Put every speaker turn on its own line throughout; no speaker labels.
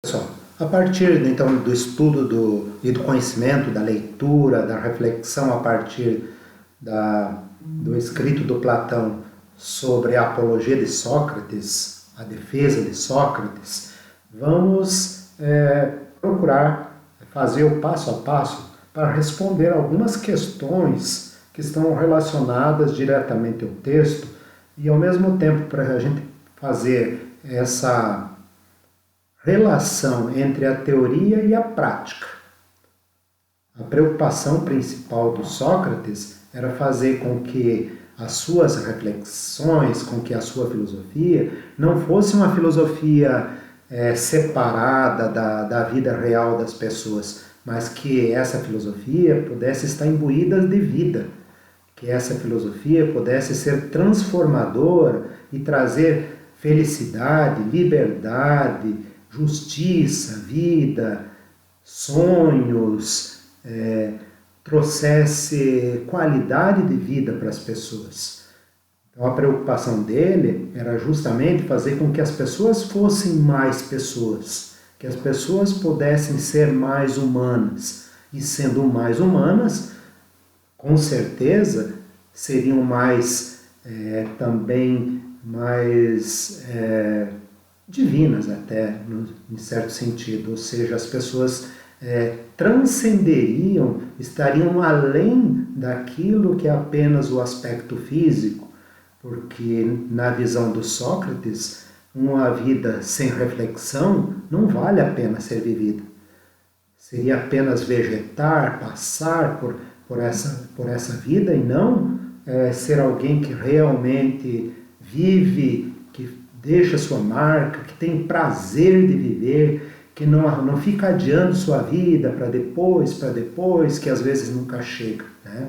Pessoal, a partir então do estudo e do conhecimento, da leitura, da reflexão a partir do escrito do Platão sobre a apologia de Sócrates, a defesa de Sócrates, vamos procurar fazer o passo a passo para responder algumas questões que estão relacionadas diretamente ao texto e ao mesmo tempo para a gente fazer essa relação entre a teoria e a prática. A preocupação principal do Sócrates era fazer com que as suas reflexões, com que a sua filosofia não fosse uma filosofia separada da vida real das pessoas, mas que essa filosofia pudesse estar imbuída de vida, que essa filosofia pudesse ser transformadora e trazer felicidade, liberdade, justiça, vida, sonhos, trouxesse qualidade de vida para as pessoas. Então a preocupação dele era justamente fazer com que as pessoas fossem mais pessoas, que as pessoas pudessem ser mais humanas. E sendo mais humanas, com certeza seriam mais também mais divinas até, em certo sentido, ou seja, as pessoas transcenderiam, estariam além daquilo que é apenas o aspecto físico, porque na visão do Sócrates, uma vida sem reflexão não vale a pena ser vivida. Seria apenas vegetar, passar por essa vida e não ser alguém que realmente vive, que deixa sua marca, que tem prazer de viver, que não fica adiando sua vida para depois, que às vezes nunca chega, né?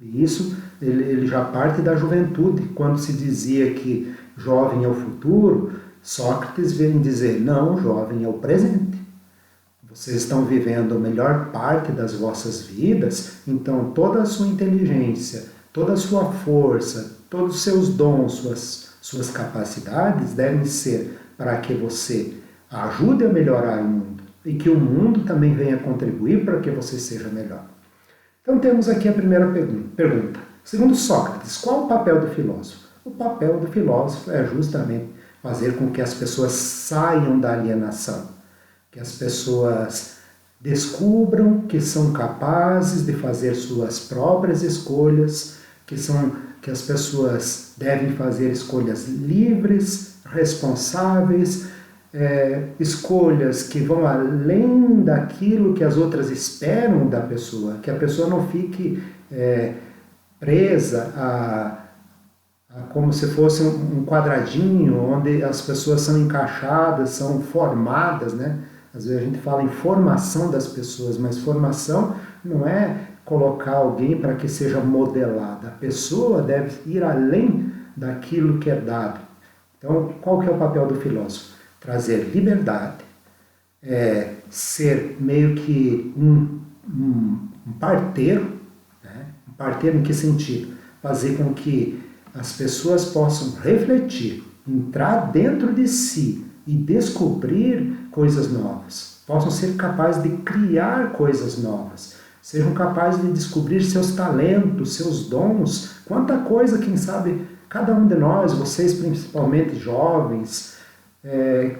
E isso ele já parte da juventude. Quando se dizia que jovem é o futuro, Sócrates vem dizer, não, jovem é o presente. Vocês estão vivendo a melhor parte das vossas vidas, então toda a sua inteligência, toda a sua força, todos os seus dons, suas capacidades devem ser para que você ajude a melhorar o mundo e que o mundo também venha contribuir para que você seja melhor. Então temos aqui a primeira pergunta. Segundo Sócrates, qual o papel do filósofo? O papel do filósofo é justamente fazer com que as pessoas saiam da alienação, que as pessoas descubram que são capazes de fazer suas próprias escolhas, que as pessoas devem fazer escolhas livres, responsáveis, escolhas que vão além daquilo que as outras esperam da pessoa, que a pessoa não fique presa a como se fosse um quadradinho onde as pessoas são encaixadas, são formadas, né? Às vezes a gente fala em formação das pessoas, mas formação não é colocar alguém para que seja modelada. A pessoa deve ir além daquilo que é dado. Então, qual que é o papel do filósofo? Trazer liberdade, ser meio que um parteiro, né? Um parteiro em que sentido? Fazer com que as pessoas possam refletir, entrar dentro de si e descobrir coisas novas, possam ser capazes de criar coisas novas, sejam capazes de descobrir seus talentos, seus dons, quanta coisa, quem sabe, cada um de nós, vocês principalmente jovens,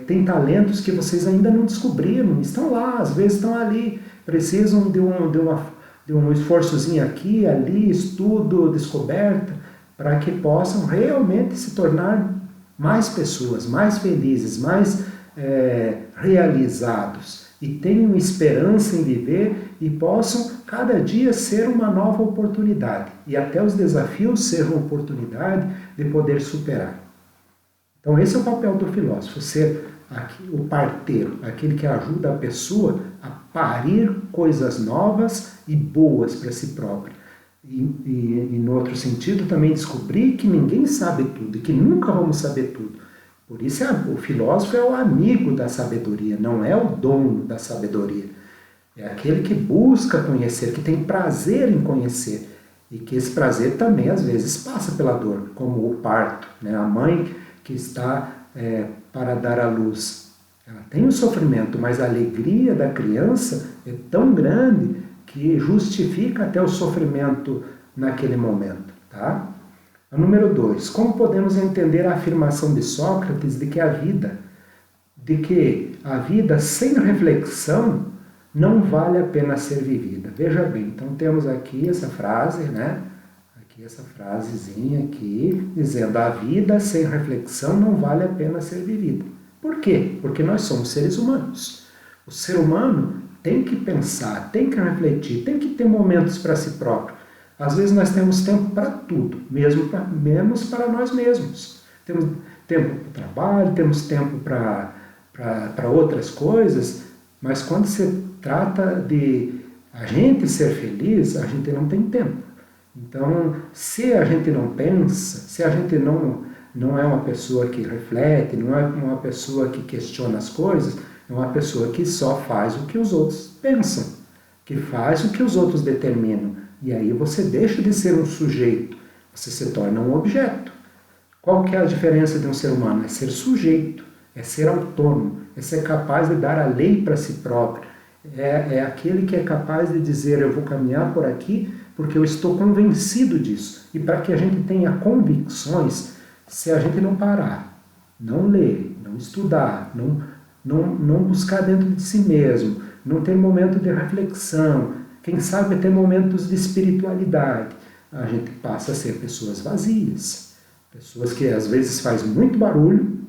tem talentos que vocês ainda não descobriram, estão lá, às vezes estão ali, precisam de um esforçozinho aqui, ali, estudo, descoberta, para que possam realmente se tornar mais pessoas, mais felizes, mais realizados e tenham esperança em viver e possam cada dia ser uma nova oportunidade e até os desafios serem uma oportunidade de poder superar. Então esse é o papel do filósofo, ser o parteiro, aquele que ajuda a pessoa a parir coisas novas e boas para si próprio. E no outro sentido também descobrir que ninguém sabe tudo e que nunca vamos saber tudo. Por isso o filósofo é o amigo da sabedoria, não é o dono da sabedoria. É aquele que busca conhecer, que tem prazer em conhecer. E que esse prazer também às vezes passa pela dor, como o parto, né? A mãe que está para dar à luz. Ela tem o sofrimento, mas a alegria da criança é tão grande que justifica até o sofrimento naquele momento. Tá? A número 2. Como podemos entender a afirmação de Sócrates de que a vida sem reflexão não vale a pena ser vivida? Veja bem, então temos aqui essa frase, né? Aqui essa frasezinha aqui, dizendo a vida sem reflexão não vale a pena ser vivida. Por quê? Porque nós somos seres humanos. O ser humano tem que pensar, tem que refletir, tem que ter momentos para si próprio. Às vezes nós temos tempo para tudo, menos para nós mesmos. Temos tempo para o trabalho, temos tempo para outras coisas, mas quando se trata de a gente ser feliz, a gente não tem tempo. Então, se a gente não pensa, se a gente não é uma pessoa que reflete, não é uma pessoa que questiona as coisas, é uma pessoa que só faz o que os outros pensam, que faz o que os outros determinam. E aí você deixa de ser um sujeito, você se torna um objeto. Qual que é a diferença de um ser humano? É ser sujeito, é ser autônomo, é ser capaz de dar a lei para si próprio. É aquele que é capaz de dizer, eu vou caminhar por aqui porque eu estou convencido disso. E para que a gente tenha convicções, se a gente não parar, não ler, não estudar, não buscar dentro de si mesmo, não ter momento de reflexão, quem sabe ter momentos de espiritualidade, a gente passa a ser pessoas vazias. Pessoas que às vezes fazem muito barulho,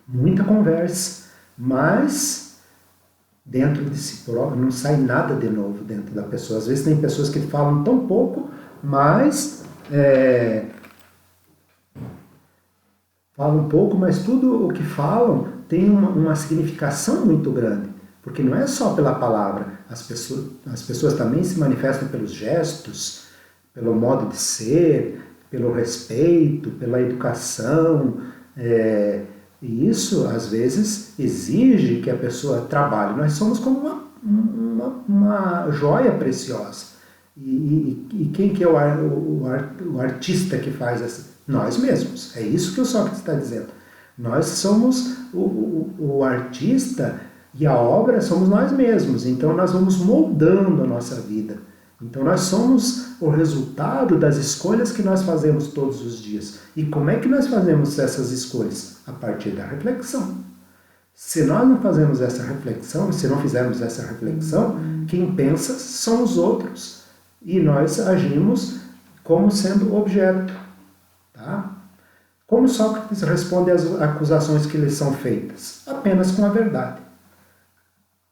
muita conversa, mas dentro de si próprio não sai nada de novo dentro da pessoa. Às vezes tem pessoas que falam tão pouco, mas falam pouco, mas tudo o que falam tem uma significação muito grande. Porque não é só pela palavra, as pessoas também se manifestam pelos gestos, pelo modo de ser, pelo respeito, pela educação. E isso, às vezes, exige que a pessoa trabalhe. Nós somos como uma joia preciosa. E quem que é o artista que faz essa? Nós mesmos. É isso que o Sócrates está dizendo. Nós somos o artista e a obra somos nós mesmos. Então nós vamos moldando a nossa vida. Então nós somos o resultado das escolhas que nós fazemos todos os dias. E como é que nós fazemos essas escolhas? A partir da reflexão. Se nós não fazemos essa reflexão, se não fizermos essa reflexão, quem pensa são os outros. E nós agimos como sendo objeto. Tá? Como Sócrates responde às acusações que lhe são feitas? Apenas com a verdade.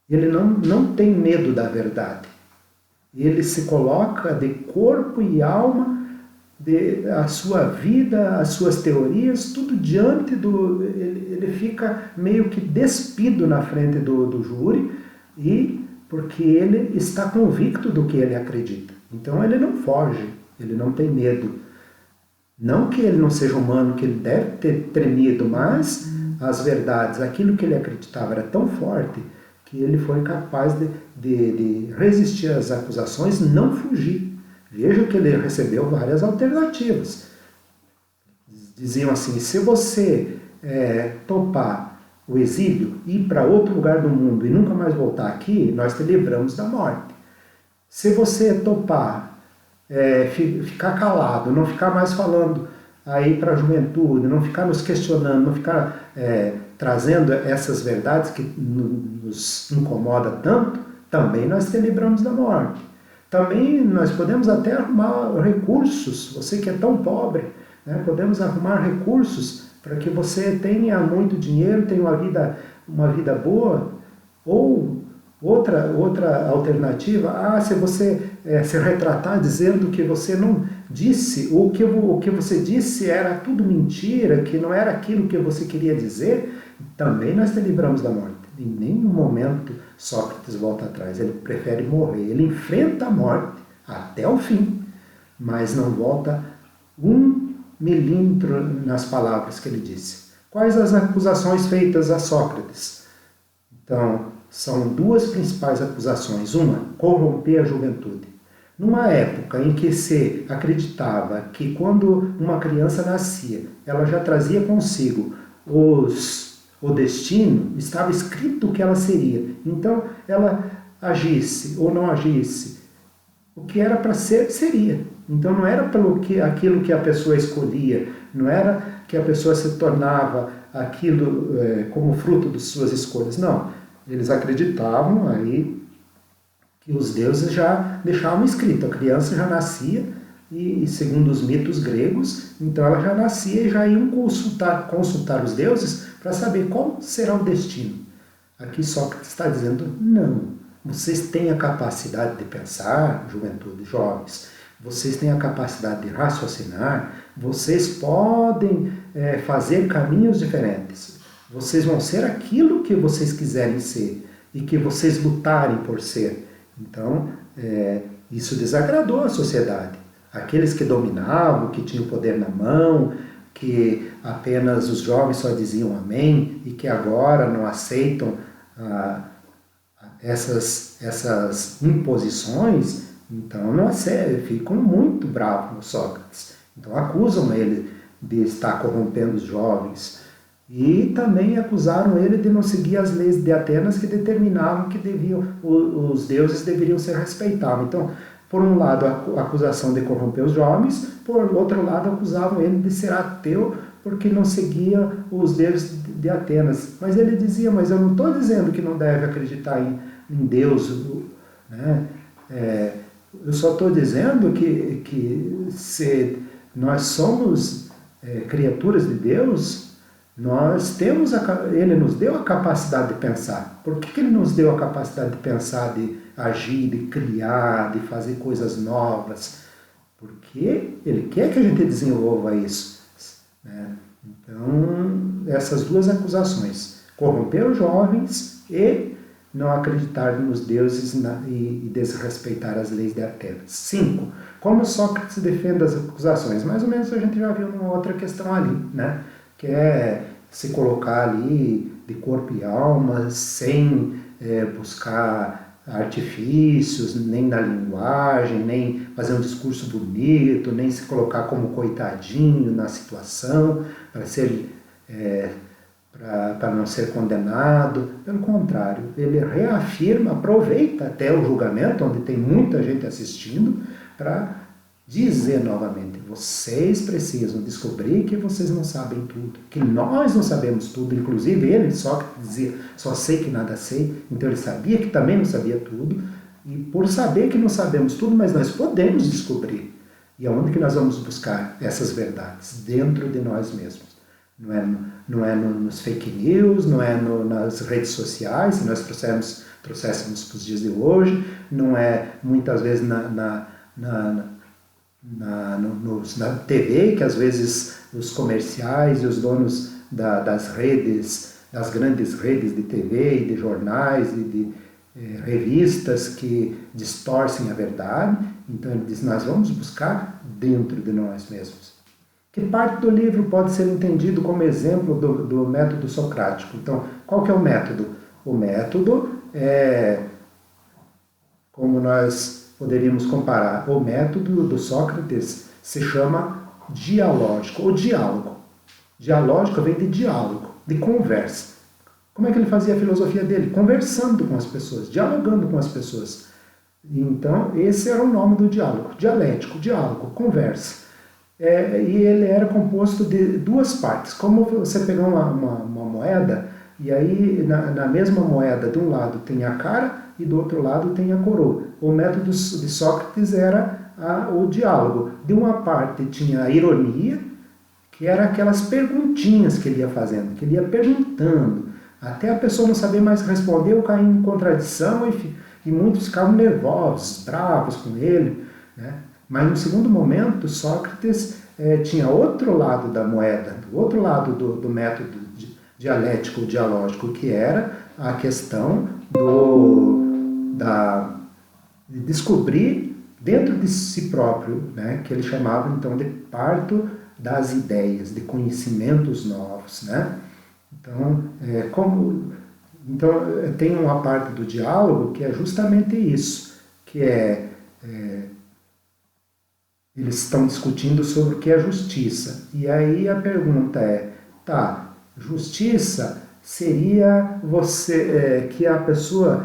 Ele não tem medo da verdade. Ele se coloca de corpo e alma, a sua vida, as suas teorias, tudo diante do... Ele fica meio que despido na frente do júri, porque ele está convicto do que ele acredita. Então ele não foge, ele não tem medo. Não que ele não seja humano, que ele deve ter tremido, mas as verdades, aquilo que ele acreditava era tão forte que ele foi capaz de resistir às acusações e não fugir. Veja que ele recebeu várias alternativas. Diziam assim, se você topar o exílio, ir para outro lugar do mundo e nunca mais voltar aqui, nós te livramos da morte. Se você topar ficar calado, não ficar mais falando aí para a juventude, não ficar nos questionando, não ficar trazendo essas verdades que nos incomoda tanto, também nós te livramos da morte. Também nós podemos até arrumar recursos, você que é tão pobre, né, podemos arrumar recursos para que você tenha muito dinheiro, tenha uma vida boa, ou outra alternativa, se você se retratar dizendo que você não disse, ou o que você disse era tudo mentira, que não era aquilo que você queria dizer, também nós te livramos da morte. Em nenhum momento Sócrates volta atrás, ele prefere morrer, ele enfrenta a morte até o fim, mas não volta 1 milímetro nas palavras que ele disse. Quais as acusações feitas a Sócrates? Então, são 2 principais acusações. Uma, corromper a juventude. Numa época em que se acreditava que quando uma criança nascia, ela já trazia consigo o destino, estava escrito o que ela seria. Então, ela agisse ou não agisse, o que era para ser, seria. Então, não era aquilo que a pessoa escolhia, não era que a pessoa se tornava aquilo como fruto de suas escolhas. Não, eles acreditavam aí que os deuses já deixavam escrito. A criança já nascia e segundo os mitos gregos, então ela já nascia e já iam consultar os deuses para saber qual será o destino. Aqui Sócrates está dizendo, não, vocês têm a capacidade de pensar, juventude, jovens, vocês têm a capacidade de raciocinar, vocês podem fazer caminhos diferentes, vocês vão ser aquilo que vocês quiserem ser e que vocês lutarem por ser. Então, isso desagradou a sociedade. Aqueles que dominavam, que tinham o poder na mão, que apenas os jovens só diziam amém e que agora não aceitam essas imposições, então não ficam muito bravos no Sócrates. Então acusam ele de estar corrompendo os jovens e também acusaram ele de não seguir as leis de Atenas que determinavam que os deuses deveriam ser respeitados. Então, por um lado, a acusação de corromper os jovens, por outro lado, acusavam ele de ser ateu porque não seguia os deuses de Atenas. Mas ele dizia, mas eu não estou dizendo que não deve acreditar em Deus, né? Eu só estou dizendo que se nós somos criaturas de Deus, ele nos deu a capacidade de pensar. Por que ele nos deu a capacidade de pensar, de agir, de criar, de fazer coisas novas? Porque ele quer que a gente desenvolva isso, né? Então, essas duas acusações, corromper os jovens e não acreditar nos deuses e desrespeitar as leis de Atenas. 5. Como Sócrates defende as acusações? Mais ou menos a gente já viu numa outra questão ali, né? Que é se colocar ali de corpo e alma, sem buscar artifícios, nem na linguagem, nem fazer um discurso bonito, nem se colocar como coitadinho na situação, para não ser condenado. Pelo contrário, ele reafirma, aproveita até o julgamento, onde tem muita gente assistindo, para dizer novamente, vocês precisam descobrir que vocês não sabem tudo, que nós não sabemos tudo, inclusive ele só dizia, só sei que nada sei, então ele sabia que também não sabia tudo, e por saber que não sabemos tudo, mas nós podemos descobrir. E aonde que nós vamos buscar essas verdades? Dentro de nós mesmos. Não é nos fake news, não é nas redes sociais, se nós trouxéssemos para os dias de hoje, não é muitas vezes na TV, que às vezes os comerciais e os donos das grandes redes de TV e de jornais e de revistas que distorcem a verdade. Então ele diz, nós vamos buscar dentro de nós mesmos. Que parte do livro pode ser entendido como exemplo do método socrático? Então, qual que é o método? O método é, como nós poderíamos comparar, o método do Sócrates se chama dialógico, ou diálogo. Dialógico vem de diálogo, de conversa. Como é que ele fazia a filosofia dele? Conversando com as pessoas, dialogando com as pessoas. Então, esse era o nome do diálogo, dialético, diálogo, conversa. E ele era composto de duas partes. Como você pegar uma moeda, e aí na mesma moeda, de um lado tem a cara e do outro lado tem a coroa. O método de Sócrates era o diálogo. De uma parte tinha a ironia, que era aquelas perguntinhas que ele ia fazendo, que ele ia perguntando, até a pessoa não saber mais responder ou cair em contradição, e muitos ficavam nervosos, bravos com ele, né? Mas no segundo momento, Sócrates tinha outro lado da moeda, o outro lado do método dialético, dialógico, que era a questão de descobrir dentro de si próprio, né, que ele chamava então de parto das ideias, de conhecimentos novos, né? Então, tem uma parte do diálogo que é justamente isso, que eles estão discutindo sobre o que é justiça. E aí a pergunta é, justiça seria que a pessoa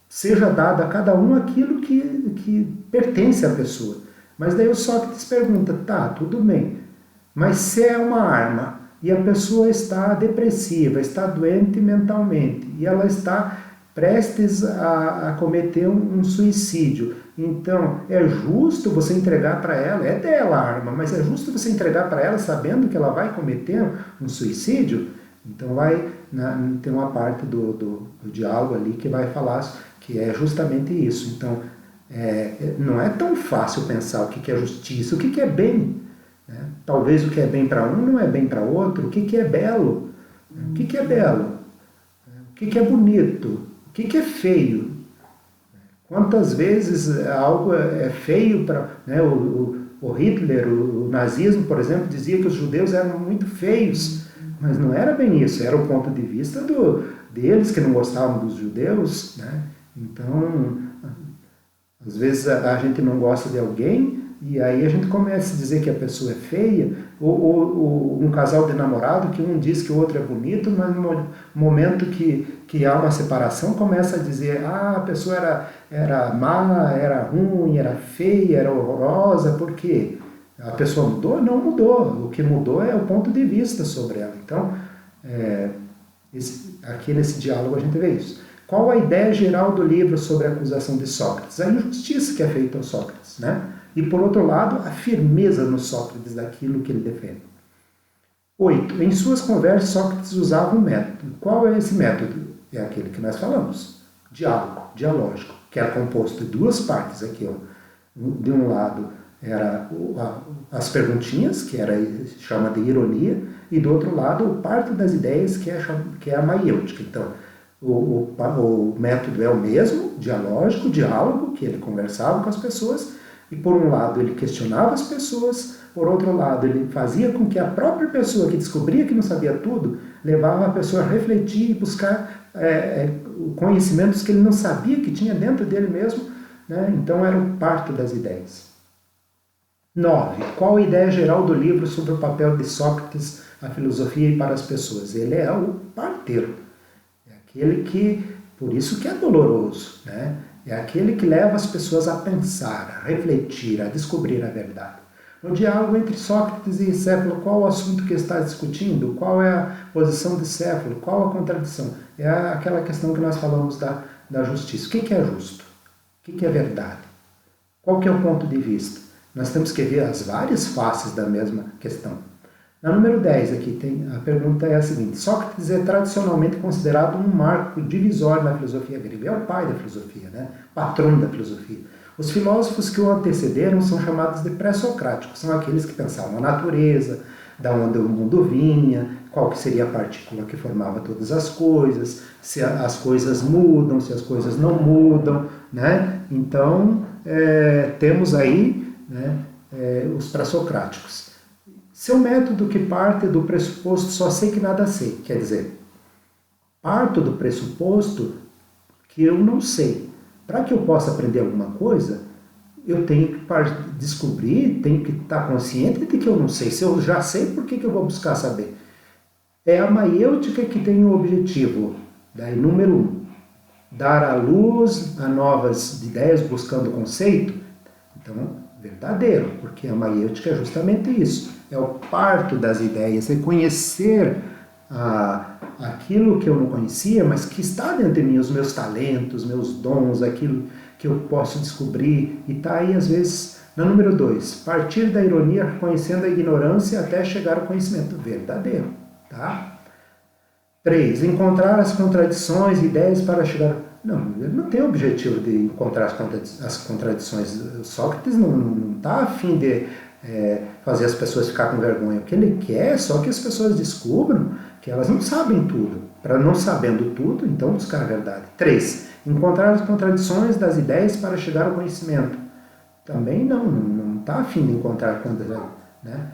seja dada a cada um aquilo que pertence à pessoa. Mas daí o Sócrates pergunta, tá, tudo bem, mas se é uma arma e a pessoa está depressiva, está doente mentalmente e ela está prestes a cometer um suicídio, então é justo você entregar para ela, é dela a arma, mas é justo você entregar para ela sabendo que ela vai cometer um suicídio? Então tem uma parte do diálogo ali que vai falar que é justamente isso. Então não é tão fácil pensar o que é justiça, o que é bem. Né? Talvez o que é bem para um não é bem para outro. O que é belo? O que é belo? O que é bonito? O que é feio? Quantas vezes algo é feio para... Né? O Hitler, o nazismo, por exemplo, dizia que os judeus eram muito feios, mas não era bem isso, era o ponto de vista deles que não gostavam dos judeus. Né? Então, às vezes a gente não gosta de alguém e aí a gente começa a dizer que a pessoa é feia, ou um casal de namorado que um diz que o outro é bonito, mas no momento que há uma separação começa a dizer a pessoa era má, era ruim, era feia, era horrorosa. Por quê? A pessoa mudou? Não mudou. O que mudou é o ponto de vista sobre ela. Então, aqui nesse diálogo a gente vê isso. Qual a ideia geral do livro sobre a acusação de Sócrates? A injustiça que é feita ao Sócrates, né? E, por outro lado, a firmeza no Sócrates daquilo que ele defende. 8. Em suas conversas, Sócrates usava um método. Qual é esse método? É aquele que nós falamos. Dialógico, que era composto de duas partes aqui. Ó. De um lado, era as perguntinhas, que chama de ironia, e do outro lado, o parto das ideias, que é a maiêutica. Então, o método é o mesmo, dialógico, diálogo, que ele conversava com as pessoas, e por um lado ele questionava as pessoas, por outro lado ele fazia com que a própria pessoa que descobria que não sabia tudo, levava a pessoa a refletir e buscar conhecimentos que ele não sabia que tinha dentro dele mesmo, né? Então era o parto das ideias. 9. Qual a ideia geral do livro sobre o papel de Sócrates, a filosofia e para as pessoas? Ele é o parteiro. É aquele que, por isso que é doloroso, né? É aquele que leva as pessoas a pensar, a refletir, a descobrir a verdade. No diálogo entre Sócrates e Céfalo, qual o assunto que está discutindo? Qual é a posição de Céfalo? Qual a contradição? É aquela questão que nós falamos da justiça. O que é justo? O que é verdade? Qual que é o ponto de vista? Nós temos que ver as várias faces da mesma questão. Na número 10 aqui, a pergunta é a seguinte. Sócrates é tradicionalmente considerado um marco divisório na filosofia grega. É o pai da filosofia, né? Patrono da filosofia. Os filósofos que o antecederam são chamados de pré-socráticos. São aqueles que pensavam a natureza, da onde o mundo vinha, qual que seria a partícula que formava todas as coisas, se as coisas mudam, se as coisas não mudam, né? Então, temos aí, né, os pré-socráticos. Seu método que parte do pressuposto só sei que nada sei, quer dizer, parto do pressuposto que eu não sei. Para que eu possa aprender alguma coisa, eu tenho que descobrir, tenho que estar consciente de que eu não sei. Se eu já sei, por que eu vou buscar saber? É a maiêutica que tem o objetivo, daí número 1, dar à luz a novas ideias buscando conceito. Então, verdadeiro, porque a maiêutica é justamente isso. É o parto das ideias, é conhecer aquilo que eu não conhecia, mas que está dentro de mim, os meus talentos, meus dons, aquilo que eu posso descobrir. E está aí, às vezes, na número 2, partir da ironia, reconhecendo a ignorância até chegar ao conhecimento verdadeiro. Tá? 3, encontrar as contradições, ideias para chegar... Não, ele não tem o objetivo de encontrar as contradições. Sócrates não está a fim de fazer as pessoas ficar com vergonha. O que ele quer é só que as pessoas descubram que elas não sabem tudo. Para não sabendo tudo, então buscar a verdade. 3, encontrar as contradições das ideias para chegar ao conhecimento. Também não está a fim de encontrar contradições. Né?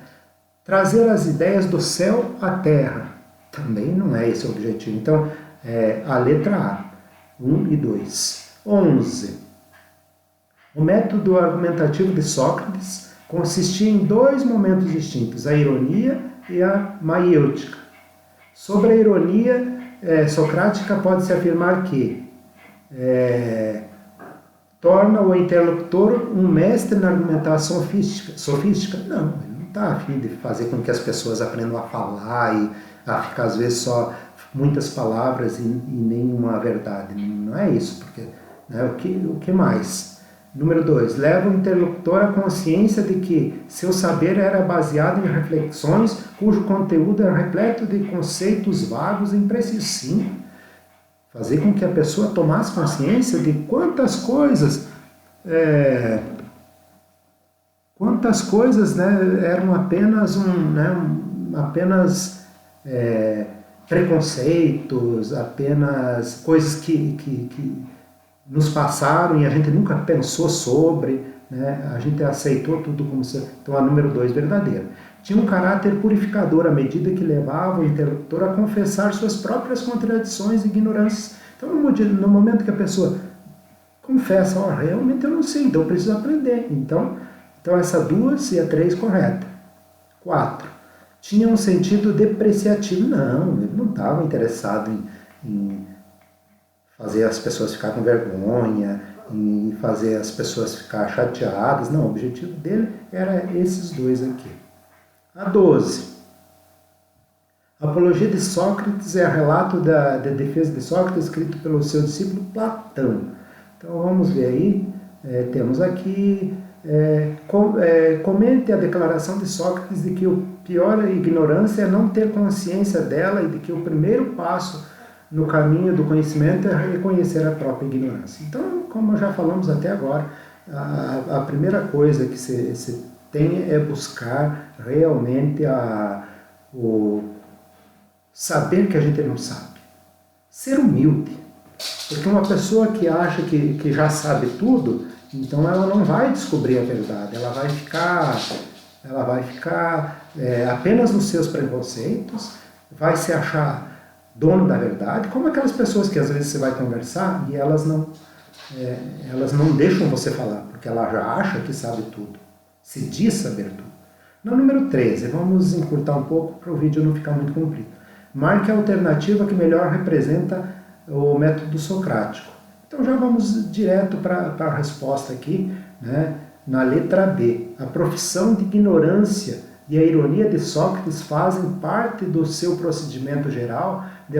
Trazer as ideias do céu à terra. Também não é esse o objetivo. Então, a letra A. 1 e 2. 11. O método argumentativo de Sócrates consistia em 2 momentos distintos, a ironia e a maiêutica. Sobre a ironia socrática, pode-se afirmar que torna o interlocutor um mestre na argumentação sofística? Não, ele não está a fim de fazer com que as pessoas aprendam a falar e a ficar, às vezes, só muitas palavras e nenhuma verdade. Não é isso, porque o que mais? Número 2, leva o interlocutor à consciência de que seu saber era baseado em reflexões cujo conteúdo era repleto de conceitos vagos e imprecisos. Sim, fazer com que a pessoa tomasse consciência de quantas coisas eram apenas preconceitos, apenas coisas que nos passaram e a gente nunca pensou sobre, né? A gente aceitou tudo como se... Então, a número 2, verdadeira. Tinha um caráter purificador à medida que levava o interlocutor a confessar suas próprias contradições e ignorâncias. Então, no momento que a pessoa confessa, realmente eu não sei, então eu preciso aprender. Então essa 2 e a 3 correta. 4. Tinha um sentido depreciativo. Não, ele não estava interessado em fazer as pessoas ficar com vergonha, em fazer as pessoas ficar chateadas. Não, o objetivo dele era esses 2 aqui. A 12. A Apologia de Sócrates é o relato da defesa de Sócrates escrito pelo seu discípulo Platão. Então vamos ver aí, temos aqui, comente a declaração de Sócrates de que o pior ignorância é não ter consciência dela e de que o primeiro passo no caminho do conhecimento é reconhecer a própria ignorância. Então, como já falamos até agora, a primeira coisa que se tem é buscar realmente o saber que a gente não sabe. Ser humilde. Porque uma pessoa que acha que já sabe tudo, então ela não vai descobrir a verdade, ela vai ficar apenas nos seus preconceitos, vai se achar dono da verdade, como aquelas pessoas que às vezes você vai conversar e elas não deixam você falar, porque ela já acha que sabe tudo, se diz saber tudo. No número 13, vamos encurtar um pouco para o vídeo não ficar muito comprido. Marque a alternativa que melhor representa o método socrático. Então já vamos direto para a resposta aqui, né? Na letra B. A profissão de ignorância e a ironia de Sócrates fazem parte do seu procedimento geral de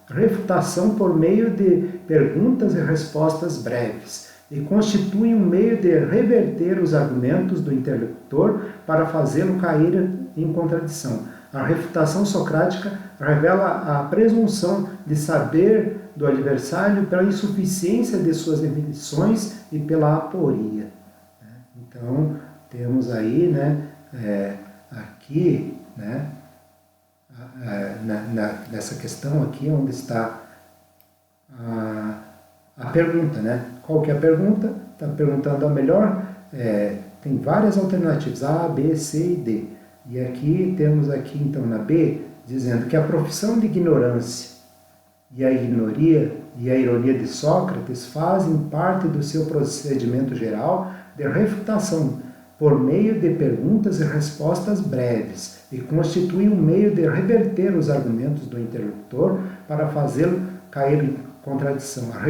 refutação por meio de perguntas e respostas breves e constituem um meio de reverter os argumentos do interlocutor para fazê-lo cair em contradição. A refutação socrática revela a presunção de saber do adversário pela insuficiência de suas definições e pela aporia. Então, temos aí, aqui, nessa questão aqui, onde está a pergunta, Qual que é a pergunta? Está perguntando a melhor, tem várias alternativas, A, B, C e D. E aqui temos aqui, então, na B, dizendo que a profissão de ignorância e a ironia de Sócrates fazem parte do seu procedimento geral de refutação por meio de perguntas e respostas breves e constituem um meio de reverter os argumentos do interlocutor para fazê-lo cair em contradição. A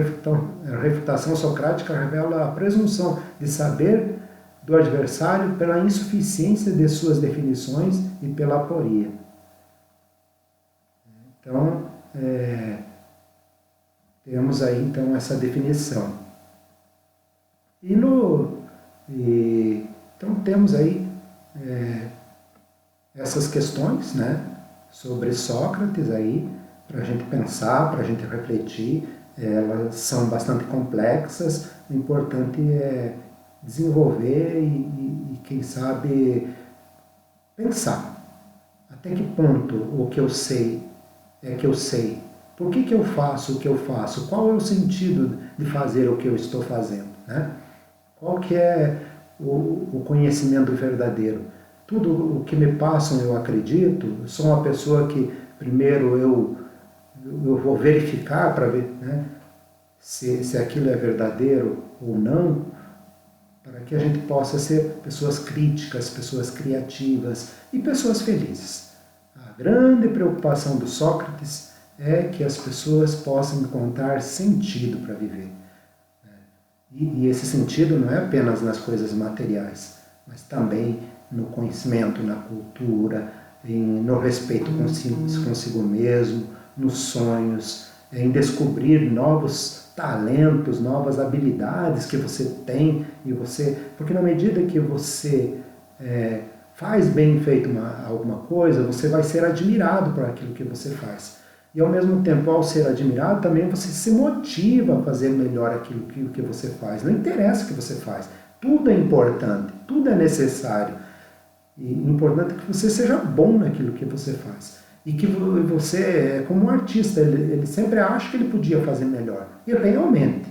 refutação socrática revela a presunção de saber do adversário pela insuficiência de suas definições e pela aporia. Então, temos aí então essa definição. Então temos aí essas questões, sobre Sócrates aí, para a gente pensar, para a gente refletir. Elas são bastante complexas, o importante é desenvolver e quem sabe, pensar. Até que ponto o que eu sei é que eu sei? Por que eu faço o que eu faço? Qual é o sentido de fazer o que eu estou fazendo? Qual que é o conhecimento verdadeiro? Tudo o que me passam eu acredito? Eu sou uma pessoa que primeiro eu vou verificar para ver se aquilo é verdadeiro ou não, para que a gente possa ser pessoas críticas, pessoas criativas e pessoas felizes. A grande preocupação do Sócrates é que as pessoas possam encontrar sentido para viver. E esse sentido não é apenas nas coisas materiais, mas também no conhecimento, na cultura, no respeito consigo mesmo, nos sonhos, em descobrir novos talentos, novas habilidades que você tem e porque na medida que você faz bem feito alguma coisa, você vai ser admirado por aquilo que você faz. E ao mesmo tempo, ao ser admirado, também você se motiva a fazer melhor aquilo que você faz. Não interessa o que você faz. Tudo é importante, tudo é necessário. E importante é que você seja bom naquilo que você faz. E que você, é como um artista, ele sempre acha que ele podia fazer melhor. E realmente.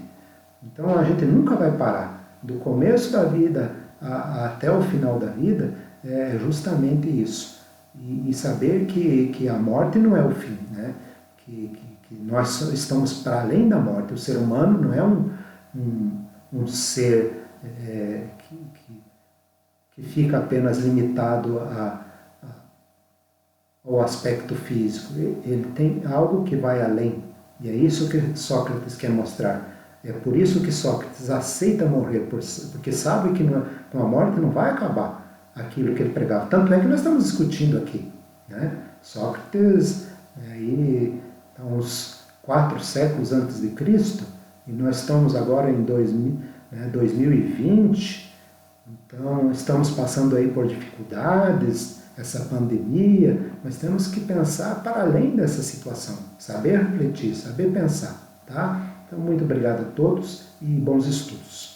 Então a gente nunca vai parar. Do começo da vida até o final da vida, é justamente isso. E saber que a morte não é o fim, né? Que nós estamos para além da morte. O ser humano não é um ser que fica apenas limitado ao aspecto físico. Ele tem algo que vai além. E é isso que Sócrates quer mostrar. É por isso que Sócrates aceita morrer, porque sabe que com a morte não vai acabar aquilo que ele pregava. Tanto é que nós estamos discutindo aqui, né? Sócrates, aí, uns 4 séculos antes de Cristo, e nós estamos agora em 2020, então estamos passando aí por dificuldades, essa pandemia, mas temos que pensar para além dessa situação, saber refletir, saber pensar, tá? Então, muito obrigado a todos e bons estudos.